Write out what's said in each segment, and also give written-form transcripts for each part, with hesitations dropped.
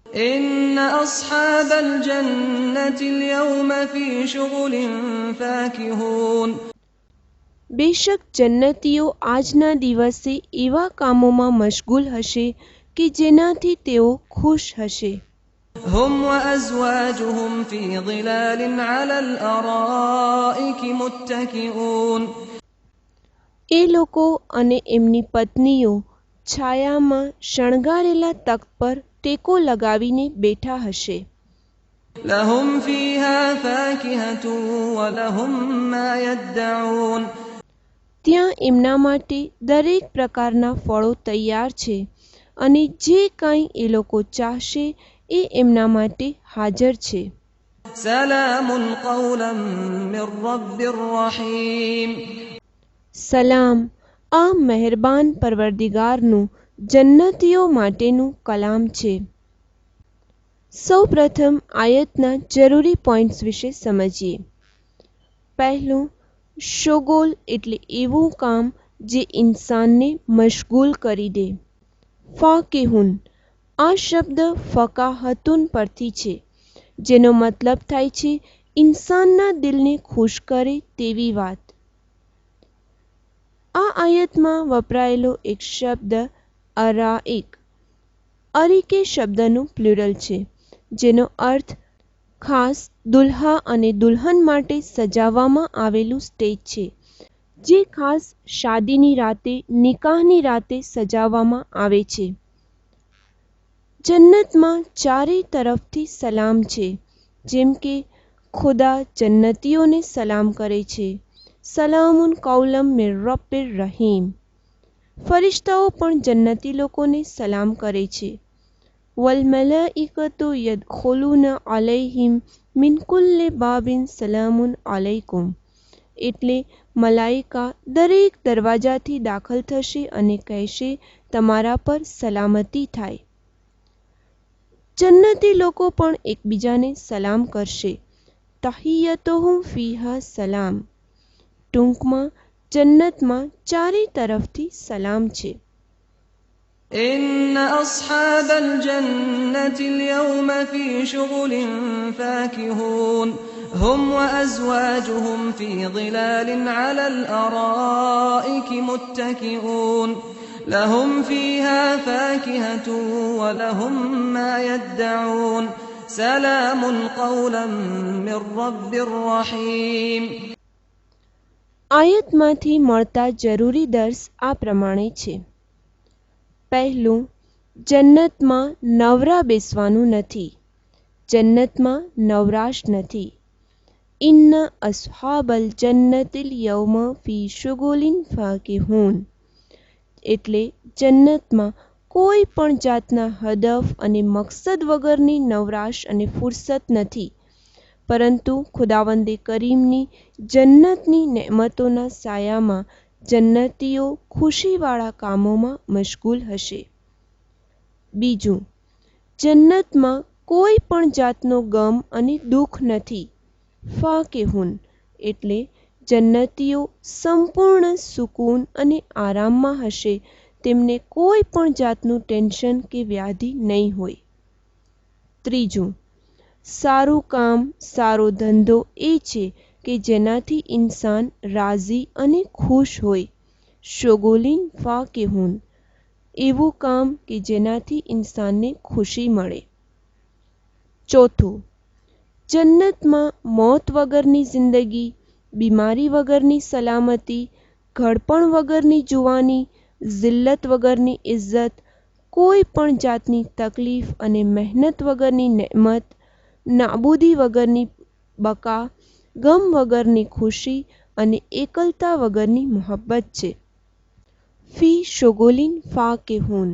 إن أصحاب الجنة اليوم في شغل فاكهون. બેશક જન્નતીઓ આજના દિવસે એવા કામોમાં મશગુલ હશે કે જેનાથી તેઓ ખુશ હશે. هم وأزواجهم في ظلال على الأرائك متكئون. એ લોકો અને એમની પત્નીઓ છાયામાં શણગારેલા તખ્ત પર ટેકો લગાવીને બેઠા હશે. لهم فيها فاكهة ولهم ما يدعون. ત્યાં એમના માટે દરેક પ્રકારના ફળો તૈયાર છે અને જે કાંઈ એ લોકો ચાહશે એ એમના માટે હાજર છે. سلام قولا من رب رحيم. સલામ, આ મહેરબાન પરવરદિગારનું જન્નતીઓ માટેનું કલામ છે. સૌપ્રથમ આયતના જરૂરી પોઈન્ટ્સ વિશે સમજીએ. પહેલું, શોગોલ એટલે એવું કામ જે ઇન્સાનને મશગુલ કરી દે. ફાકિહુન, આ શબ્દ ફકાહતુન પરથી છે, જેનો મતલબ થાય છે ઇન્સાનના દિલને ખુશ કરે તેવી વાત. આ આયતમાં વપરાયેલો એક શબ્દ અરાઇક, અરીકે શબ્દનું પ્લુરલ છે, જેનો અર્થ ખાસ દુલ્હા અને દુલ્હન માટે સજાવવામાં આવેલું સ્ટેજ છે, જે ખાસ શાદીની રાતે, નિકાહની રાતે સજાવવામાં આવે છે. જન્નતમાં ચારે તરફથી સલામ છે, જેમ કે ખુદા જન્નતીઓને સલામ કરે છે, સલામુન કૌલમ મિર રબ્બિર રહીમ. ફરિશ્તાઓ પણ જન્નતી લોકોને સલામ કરે છે. વલ મલાઇકતુ યદખુલુના અલૈહિમ મિન કુલ્લિ બાબિન સલામુન અલૈકુમ, એટલે મલાઈકા દરેક દરવાજાથી દાખલ થશે અને કહેશે તમારા પર સલામતી થાય. જન્નતી લોકો પણ એકબીજાને સલામ કરશે. તહિયતુહુમ ફીહા સલામ. ટૂંકમાં જન્નતમાં ચારે તરફથી સલામ છે. إن أصحاب الجنة اليوم في شغل فاكهون. هم وأزواجهم في ظلال على الأرائك متكئون. لهم فيها فاكهة ولهم ما يدعون. سلام قولا من رب رحيم. આયતમાંથી મળતા જરૂરી દર્સ આ પ્રમાણે છે. પહેલું, જન્નતમાં નવરા બેસવાનું નથી. જન્નતમાં નવરાશ નથી. ઇન્ન અસ્હાબલ જન્નતિલ યૌમ ફી શુગુલિન ફાકિહૂન, એટલે જન્નતમાં કોઈ પણ જાતના હદફ અને મકસદ વગરની નવરાશ અને ફુરસત નથી, પરંતુ ખુદાવંદે કરીમની જન્નતની નેમતોના સાયામાં જન્નતીઓ ખુશીવાળા કામોમાં મશગુલ હશે. બીજું, જન્નતમાં કોઈ પણ જાતનો ગમ અને દુઃખ નથી. ફાકિહુન, એટલે જન્નતીઓ સંપૂર્ણ સુકૂન અને આરામમાં હશે, તેમને કોઈ પણ જાતનું ટેન્શન કે વ્યાધિ નહીં હોય. ત્રીજું, સારું કામ, સારો ધંધો એ છે કે જેનાથી ઇન્સાન રાઝી અને ખુશ હોય. શોગોલિન ફાકિહૂન, એવું કામ કે જેનાથી ઇન્સાનને ખુશી મળે. ચોથું, જન્નતમાં મોત વગરની જિંદગી, બીમારી વગરની સલામતી, ઘડપણ વગરની જુવાની, જિલ્લત વગરની ઇજ્જત, કોઈ પણ જાતની તકલીફ અને મહેનત વગરની નેમત, નાબૂદી વગરની બકા, ગમ વગરની ખુશી અને એકલતા વગરની મોહબ્બત છે. ફી શુગુલિન ફાકિહૂન,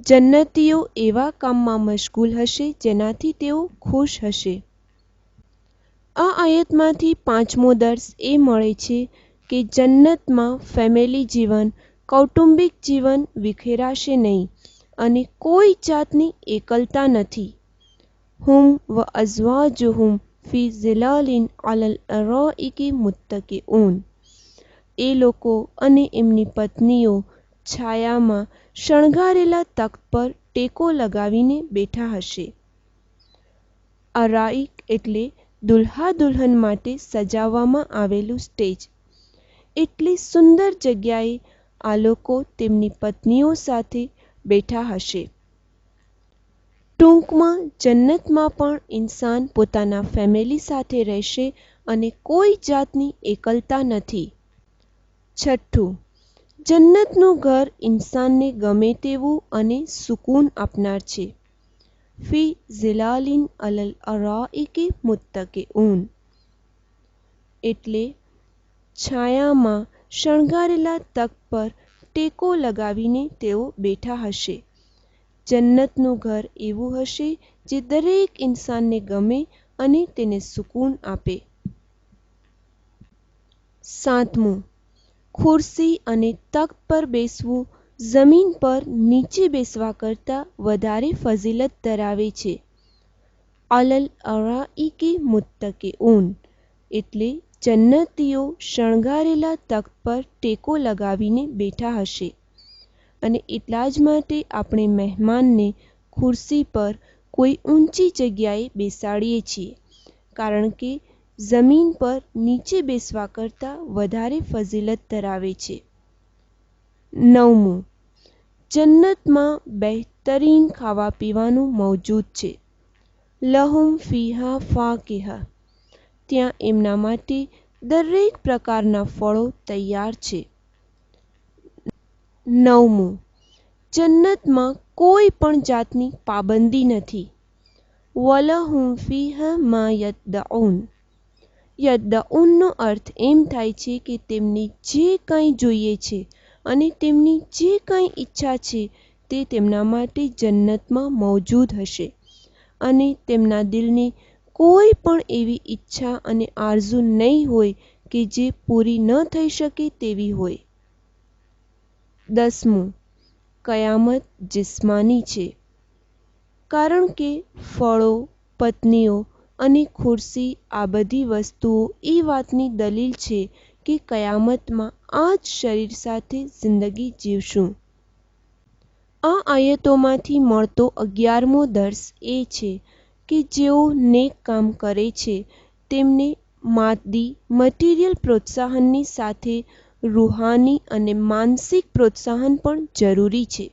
જન્નતીઓ એવા કામમાં મશગુલ હશે જેનાથી તેઓ ખુશ હશે. આ આયતમાંથી પાંચમો દર્સ એ મળે છે કે જન્નતમાં ફેમિલી જીવન, કૌટુંબિક જીવન વિખેરાશે નહીં અને કોઈ જાતની એકલતા નથી. હુમ વ અઝવાજુહુમ ફી ઝિલાલિન અલલ અરાઇકી મુત્તકિઉન, એ લોકો અને એમની પત્નીઓ છાયામાં શણગારેલા તખ્ત પર ટેકો લગાવીને બેઠા હશે. અરાઈક એટલે દુલ્હા દુલ્હન માટે સજાવવામાં આવેલું સ્ટેજ. એટલી સુંદર જગ્યાએ આ લોકો તેમની પત્નીઓ સાથે બેઠા હશે. ટૂંકમાં જન્નતમાં પણ ઇન્સાન પોતાના ફેમિલી સાથે રહેશે અને કોઈ જાતની એકલતા નથી. છઠ્ઠું, જન્નતનું ઘર ઇન્સાનને ગમે તેવું અને સુકૂન આપનાર છે. ફી ઝિલાલિન અલલ અરાઇકી મુત્તકિઉન એટલે છાયામાં શણગારેલા તખ્ત પર ટેકો લગાવીને તેઓ બેઠા હશે. જન્નતનું ઘર એવું હશે જે દરેક ઇન્સાનને ગમે અને તેને સુકૂન આપે. સાતમું, ખુરશી અને તખ્ત પર બેસવું જમીન પર નીચે બેસવા કરતાં વધારે ફઝીલત ધરાવે છે. અલલ અરાઇકી મુત્તકિઉન એટલે જન્નતીઓ શણગારેલા તખ્ત પર ટેકો લગાવીને બેઠા હશે. અને એટલા જ માટે આપણે મહેમાનને ખુરશી પર કોઈ ઊંચી જગ્યાએ બેસાડીએ છીએ, કારણ કે જમીન પર નીચે બેસવા કરતાં વધારે ફઝીલત ધરાવે છે. નવમું, જન્નતમાં બહેતરીન ખાવા પીવાનું મોજૂદ છે. લહુમ ફીહા ફાકિહ ત્યાં એમના માટે દરેક પ્રકારના ફળો તૈયાર છે. નવમું, જન્નતમાં કોઈ પણ જાતની પાબંદી નથી. વલહુમ ફીહા મા યદ્દઉન યદ્દઉનનો અર્થ એમ થાય છે કે તેમને જે કંઈ જોઈએ છે અને તેમની જે કંઈ ઈચ્છા છે તે તેમના માટે જન્નતમાં મોજૂદ હશે અને તેમના દિલને કોઈ પણ એવી ઈચ્છા અને આરઝુ નહીં હોય કે જે પૂરી ન થઈ શકે તેવી હોય. 10મું, કયામત જિસ્માની છે, કારણ કે ફળો, પત્નીઓ અને ખુરશી આ બધી વસ્તુઓ એ વાતની દલીલ છે કે કયામતમાં આ જ શરીર સાથે જિંદગી જીવશું. આ આયતોમાંથી મળતો 11મો દર્સ એ છે કે જેઓ નેક કામ કરે છે તેમને માદી મટીરિયલ પ્રોત્સાહનની સાથે રૂહાની અને માનસિક પ્રોત્સાહન પણ જરૂરી છે.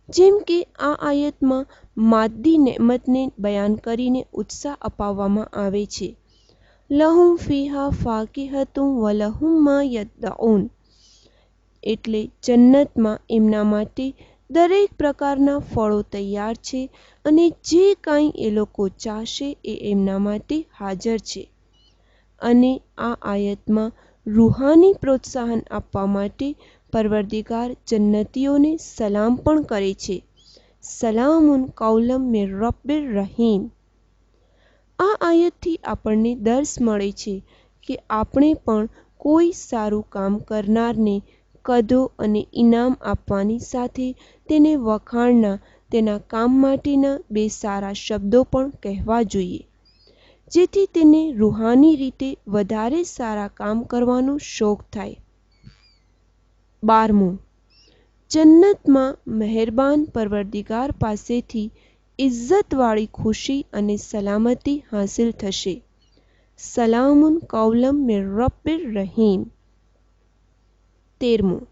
જેમ કે આ આયતમાં માદી નેમતને બયાન કરીને ઉત્સાહ અપાવવામાં આવે છે. લહુમ ફીહા ફાકિહતુન વલહુમ મા યદ્દઉન એટલે જન્નતમાં એમના માટે દરેક પ્રકારના ફળો તૈયાર છે અને જે કાંઈ એ લોકો ચાહશે એ એમના માટે હાજર છે. અને આ આયતમાં રૂહાની પ્રોત્સાહન આપવા માટે પરવરદિગાર જન્નતીઓને સલામ પણ કરે છે. સલામુન કૌલમ મિર રબ્બિર રહીમ. આ આયતથી આપણને દર્સ મળે છે કે આપણે પણ કોઈ સારું કામ કરનારને કદો અને ઇનામ આપવાની સાથે તેને વખાણના તેના કામ માટેના બે સારા શબ્દો પણ કહેવા જોઈએ, જેથી તેને રૂહાની રીતે વધારે સારા કામ કરવાનો શોખ થાય. 12મું, જન્નતમાં મહેરબાન પરવરદિગાર પાસેથી ઇજ્જતવાળી ખુશી અને સલામતી હાંસિલ થશે. સલામુન કૌલમ મિર રબ્બિર રહીમ. 13મું,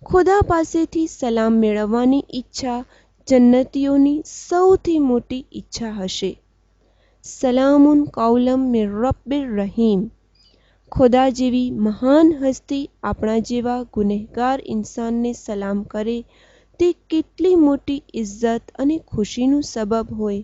ખુદા પાસેથી સલામ મેળવવાની ઈચ્છા જન્નતીઓની સૌથી મોટી ઈચ્છા હશે. સલામુન કૌલમ મિર રબ્બિર રહીમ. ખુદા જેવી મહાન હસ્તી આપણા જેવા ગુનેહગાર ઇન્સાનને સલામ કરે તે કેટલી મોટી ઇજ્જત અને ખુશીનું સબબ હોય.